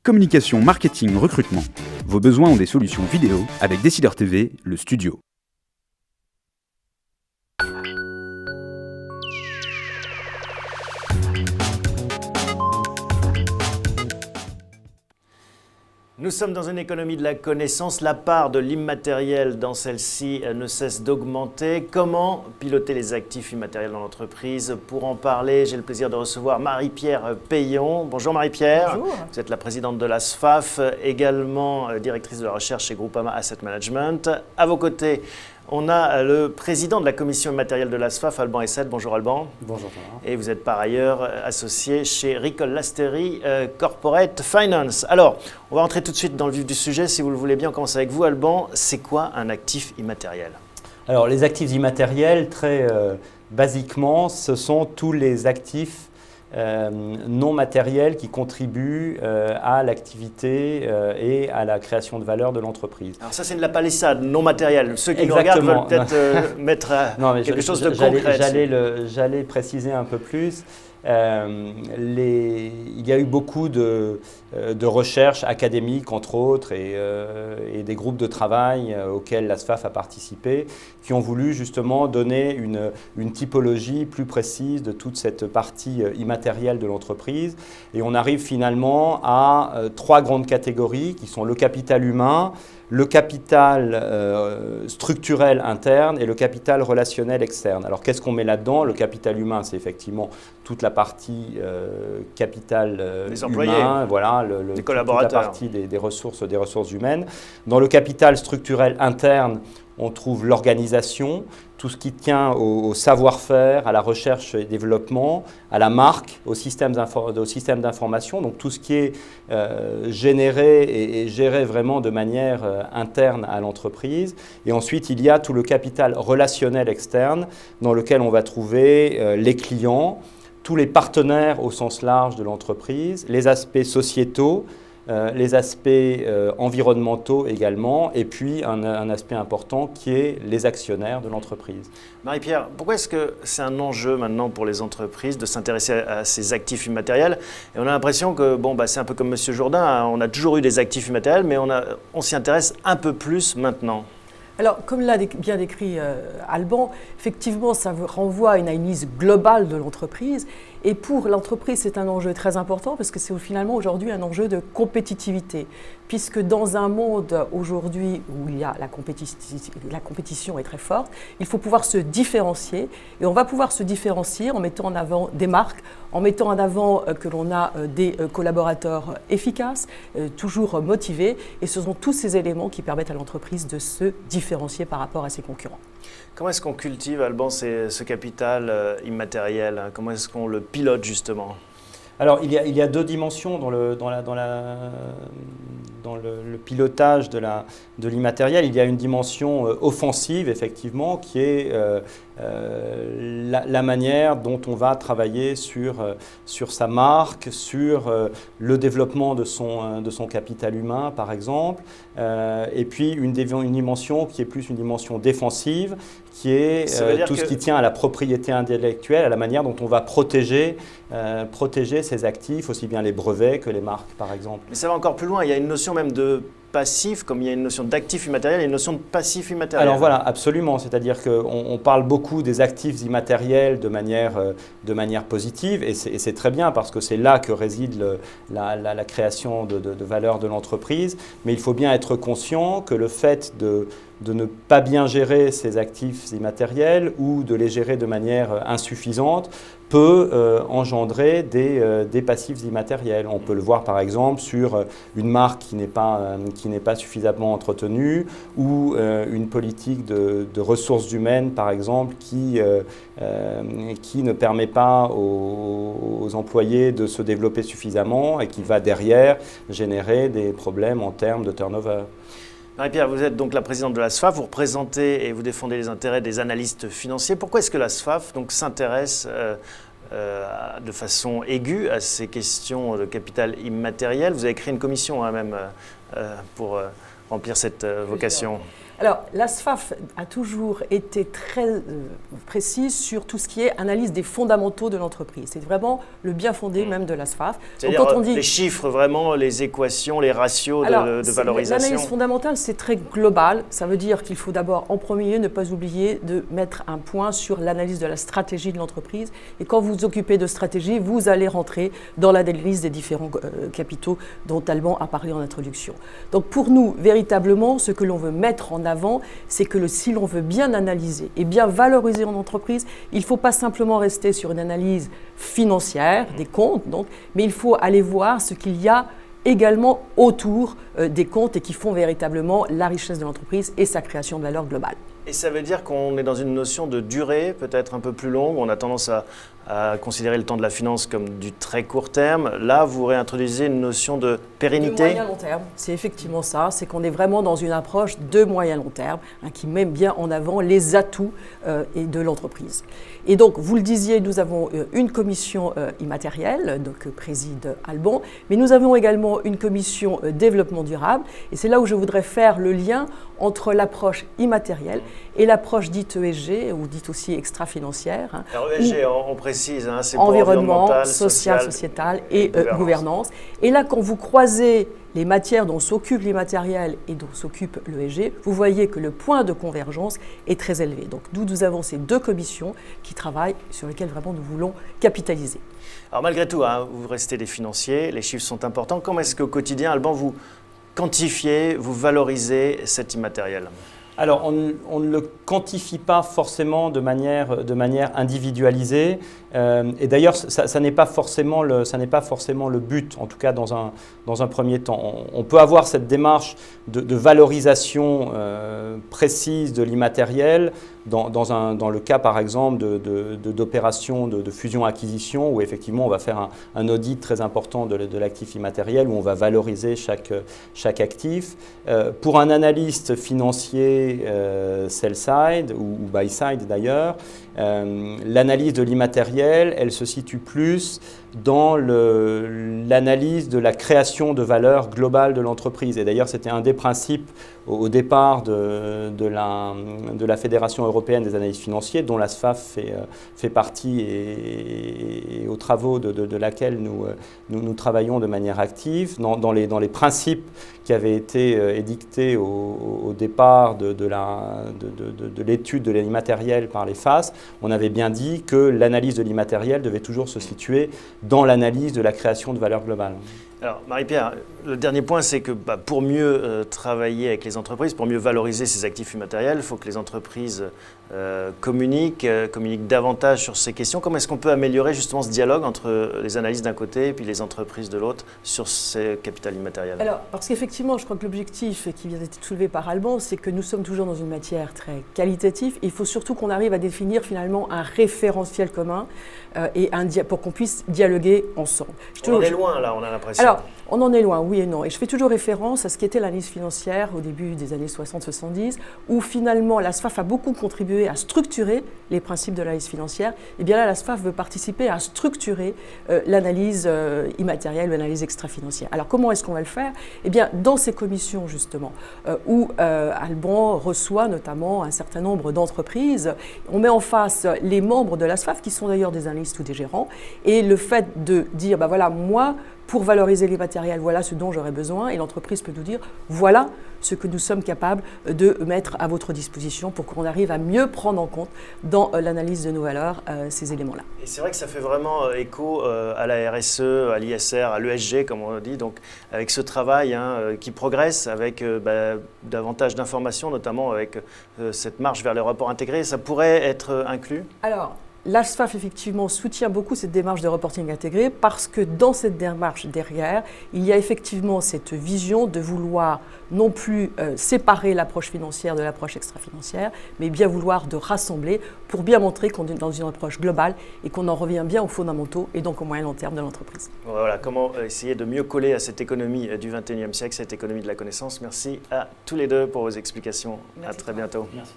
Communication, marketing, recrutement. Vos besoins ont des solutions vidéo avec Décideur TV, le studio. Nous sommes dans une économie de la connaissance. La part de l'immatériel dans celle-ci ne cesse d'augmenter. Comment piloter les actifs immatériels dans l'entreprise? Pour en parler, j'ai le plaisir de recevoir Marie-Pierre Payon. Bonjour Marie-Pierre. Bonjour. Vous êtes la présidente de la SFAF, également directrice de la recherche chez Groupama Asset Management. À vos côtés, on a le président de la commission immatérielle de la SFAF, Alban Essed. Bonjour Alban. Bonjour Thomas. Et vous êtes par ailleurs associé chez Ricol Lasteri Corporate Finance. Alors, on va rentrer tout de suite dans le vif du sujet. Si vous le voulez bien, on commence avec vous Alban. C'est quoi un actif immatériel? Alors les actifs immatériels, très basiquement, ce sont tous les actifs non matériels qui contribuent à l'activité et à la création de valeur de l'entreprise. Alors ça c'est de la palissade non matérielle. Ceux qui Exactement. nous regardent veulent peut-être mettre quelque chose de concret. J'allais préciser un peu plus. Il y a eu beaucoup de recherches académiques, entre autres, et des groupes de travail auxquels la SFAF a participé, qui ont voulu justement donner une typologie plus précise de toute cette partie immatérielle de l'entreprise. Et on arrive finalement à trois grandes catégories qui sont le capital humain, le capital structurel interne et le capital relationnel externe. Alors qu'est-ce qu'on met là-dedans? Le capital humain, c'est effectivement toute la partie capital humain, voilà, les collaborateurs, toute la partie des ressources humaines. Dans le capital structurel interne, on trouve l'organisation, tout ce qui tient au savoir-faire, à la recherche et développement, à la marque, au système d'information, donc tout ce qui est généré et géré vraiment de manière interne à l'entreprise. Et ensuite, il y a tout le capital relationnel externe dans lequel on va trouver les clients, tous les partenaires au sens large de l'entreprise, les aspects sociétaux, les aspects environnementaux également, et puis un aspect important qui est les actionnaires de l'entreprise. Marie-Pierre, pourquoi est-ce que c'est un enjeu maintenant pour les entreprises de s'intéresser à ces actifs immatériels? Et on a l'impression que c'est un peu comme M. Jourdain, hein, on a toujours eu des actifs immatériels, mais on s'y intéresse un peu plus maintenant. Alors, comme l'a bien décrit Alban, effectivement, ça renvoie à une analyse globale de l'entreprise. Et pour l'entreprise, c'est un enjeu très important parce que c'est finalement aujourd'hui un enjeu de compétitivité. Puisque dans un monde aujourd'hui où il y a la compétition est très forte, il faut pouvoir se différencier. Et on va pouvoir se différencier en mettant en avant des marques, en mettant en avant que l'on a des collaborateurs efficaces, toujours motivés. Et ce sont tous ces éléments qui permettent à l'entreprise de se différencier par rapport à ses concurrents. Comment est-ce qu'on cultive, Alban, ce capital immatériel, hein? Comment est-ce qu'on le pilote justement? Alors, il y a deux dimensions dans le pilotage de l'immatériel. Il y a une dimension offensive, effectivement, qui est la manière dont on va travailler sur sa marque, sur le développement de son capital humain, par exemple. Et puis, une dimension qui est plus une dimension défensive, qui est tout ce qui tient à la propriété intellectuelle, à la manière dont on va protéger ces actifs, aussi bien les brevets que les marques, par exemple. Mais ça va encore plus loin, il y a une notion même de passif, comme il y a une notion d'actif immatériel et une notion de passif immatériel. Alors voilà, absolument, c'est-à-dire qu'on parle beaucoup des actifs immatériels de manière positive, et c'est très bien parce que c'est là que réside la création de valeur de l'entreprise, mais il faut bien être conscient que le fait de ne pas bien gérer ces actifs immatériels ou de les gérer de manière insuffisante peut engendrer des passifs immatériels. On peut le voir par exemple sur une marque qui n'est pas suffisamment entretenue ou une politique de ressources humaines par exemple qui ne permet pas aux employés de se développer suffisamment et qui va derrière générer des problèmes en termes de turnover. Marie-Pierre, vous êtes donc la présidente de la SFAF, vous représentez et vous défendez les intérêts des analystes financiers. Pourquoi est-ce que la SFAF s'intéresse de façon aiguë à ces questions de capital immatériel? Vous avez créé une commission même pour remplir cette vocation. Alors, la SFAF a toujours été très précise sur tout ce qui est analyse des fondamentaux de l'entreprise. C'est vraiment le bien fondé même de la SFAF. C'est-à-dire les chiffres, vraiment, les équations, les ratios de valorisation. L'analyse fondamentale, c'est très global. Ça veut dire qu'il faut d'abord, en premier lieu, ne pas oublier de mettre un point sur l'analyse de la stratégie de l'entreprise. Et quand vous vous occupez de stratégie, vous allez rentrer dans l'analyse des différents capitaux dont Alban a parlé en introduction. Donc pour nous, véritablement, ce que l'on veut mettre en avant, c'est que si l'on veut bien analyser et bien valoriser en entreprise, il ne faut pas simplement rester sur une analyse financière, des comptes, donc, mais il faut aller voir ce qu'il y a également autour des comptes et qui font véritablement la richesse de l'entreprise et sa création de valeur globale. Et ça veut dire qu'on est dans une notion de durée peut-être un peu plus longue. On a tendance à considérer le temps de la finance comme du très court terme. Là, vous réintroduisez une notion de pérennité. De moyen long terme, c'est effectivement ça. C'est qu'on est vraiment dans une approche de moyen long terme qui met bien en avant les atouts de l'entreprise. Et donc, vous le disiez, nous avons une commission immatérielle, donc que préside Alban, mais nous avons également une commission développement durable. Et c'est là où je voudrais faire le lien entre l'approche immatérielle et l'approche dite ESG, ou dite aussi extra-financière. Alors ESG, on précise, c'est pour environnement, social, sociétal et gouvernance. Et là, quand vous croisez les matières dont s'occupe l'immatériel et dont s'occupe l'ESG, vous voyez que le point de convergence est très élevé. Donc nous avons ces deux commissions qui travaillent, sur lesquelles vraiment nous voulons capitaliser. Alors malgré tout, vous restez des financiers, les chiffres sont importants. Comment est-ce qu'au quotidien, Alban, vous quantifiez, vous valorisez cet immatériel ? Alors, on ne le quantifie pas forcément de manière individualisée. Et d'ailleurs, ça n'est pas forcément le but, en tout cas dans un premier temps. On peut avoir cette démarche de valorisation précise de l'immatériel dans le cas, par exemple, d'opérations de fusion-acquisition, où effectivement on va faire un audit très important de l'actif immatériel, où on va valoriser chaque actif. Pour un analyste financier sell-side ou buy-side d'ailleurs, l'analyse de l'immatériel, elle se situe plus dans l'analyse de la création de valeur globale de l'entreprise. Et d'ailleurs, c'était un des principes au départ de la Fédération européenne des analystes financiers, dont la SFAF fait partie et aux travaux de laquelle nous travaillons de manière active. Dans les principes qui avaient été édictés au départ de l'étude de l'immatériel par les FAS, on avait bien dit que l'analyse de l'immatériel devait toujours se situer dans l'analyse de la création de valeur globale. Alors Marie-Pierre, le dernier point, c'est que pour mieux travailler avec les entreprises, pour mieux valoriser ces actifs immatériels, il faut que les entreprises communiquent davantage sur ces questions. Comment est-ce qu'on peut améliorer justement ce dialogue entre les analystes d'un côté et puis les entreprises de l'autre sur ces capital immatériel ? Alors, parce qu'effectivement, je crois que l'objectif qui vient d'être soulevé par Alban, c'est que nous sommes toujours dans une matière très qualitative. Il faut surtout qu'on arrive à définir finalement un référentiel commun pour qu'on puisse dialoguer ensemble. On en est loin là, on a l'impression. Alors, on en est loin, oui et non. Et je fais toujours référence à ce qu'était l'analyse financière au début des années 60-70, où finalement la SFAF a beaucoup contribué à structurer les principes de l'analyse financière. Et bien là, la SFAF veut participer à structurer l'analyse immatérielle ou l'analyse extra-financière. Alors, comment est-ce qu'on va le faire ? Eh bien, dans ces commissions, justement, où Alban reçoit notamment un certain nombre d'entreprises, on met en face les membres de la SFAF, qui sont d'ailleurs des analystes ou des gérants, et le fait de dire, voilà, moi, pour valoriser les matériels, voilà ce dont j'aurais besoin, et l'entreprise peut nous dire, voilà ce que nous sommes capables de mettre à votre disposition pour qu'on arrive à mieux prendre en compte dans l'analyse de nos valeurs ces éléments-là. Et c'est vrai que ça fait vraiment écho à la RSE, à l'ISR, à l'ESG, comme on dit, donc avec ce travail qui progresse, avec davantage d'informations, notamment avec cette marche vers le rapport intégré, ça pourrait être inclus ? Alors, la SFAF, effectivement, soutient beaucoup cette démarche de reporting intégré parce que dans cette démarche derrière, il y a effectivement cette vision de vouloir non plus séparer l'approche financière de l'approche extra-financière, mais bien vouloir de rassembler pour bien montrer qu'on est dans une approche globale et qu'on en revient bien aux fondamentaux et donc au moyen long terme de l'entreprise. Voilà, comment essayer de mieux coller à cette économie du XXIe siècle, cette économie de la connaissance. Merci à tous les deux pour vos explications. Merci. À très bientôt. Merci.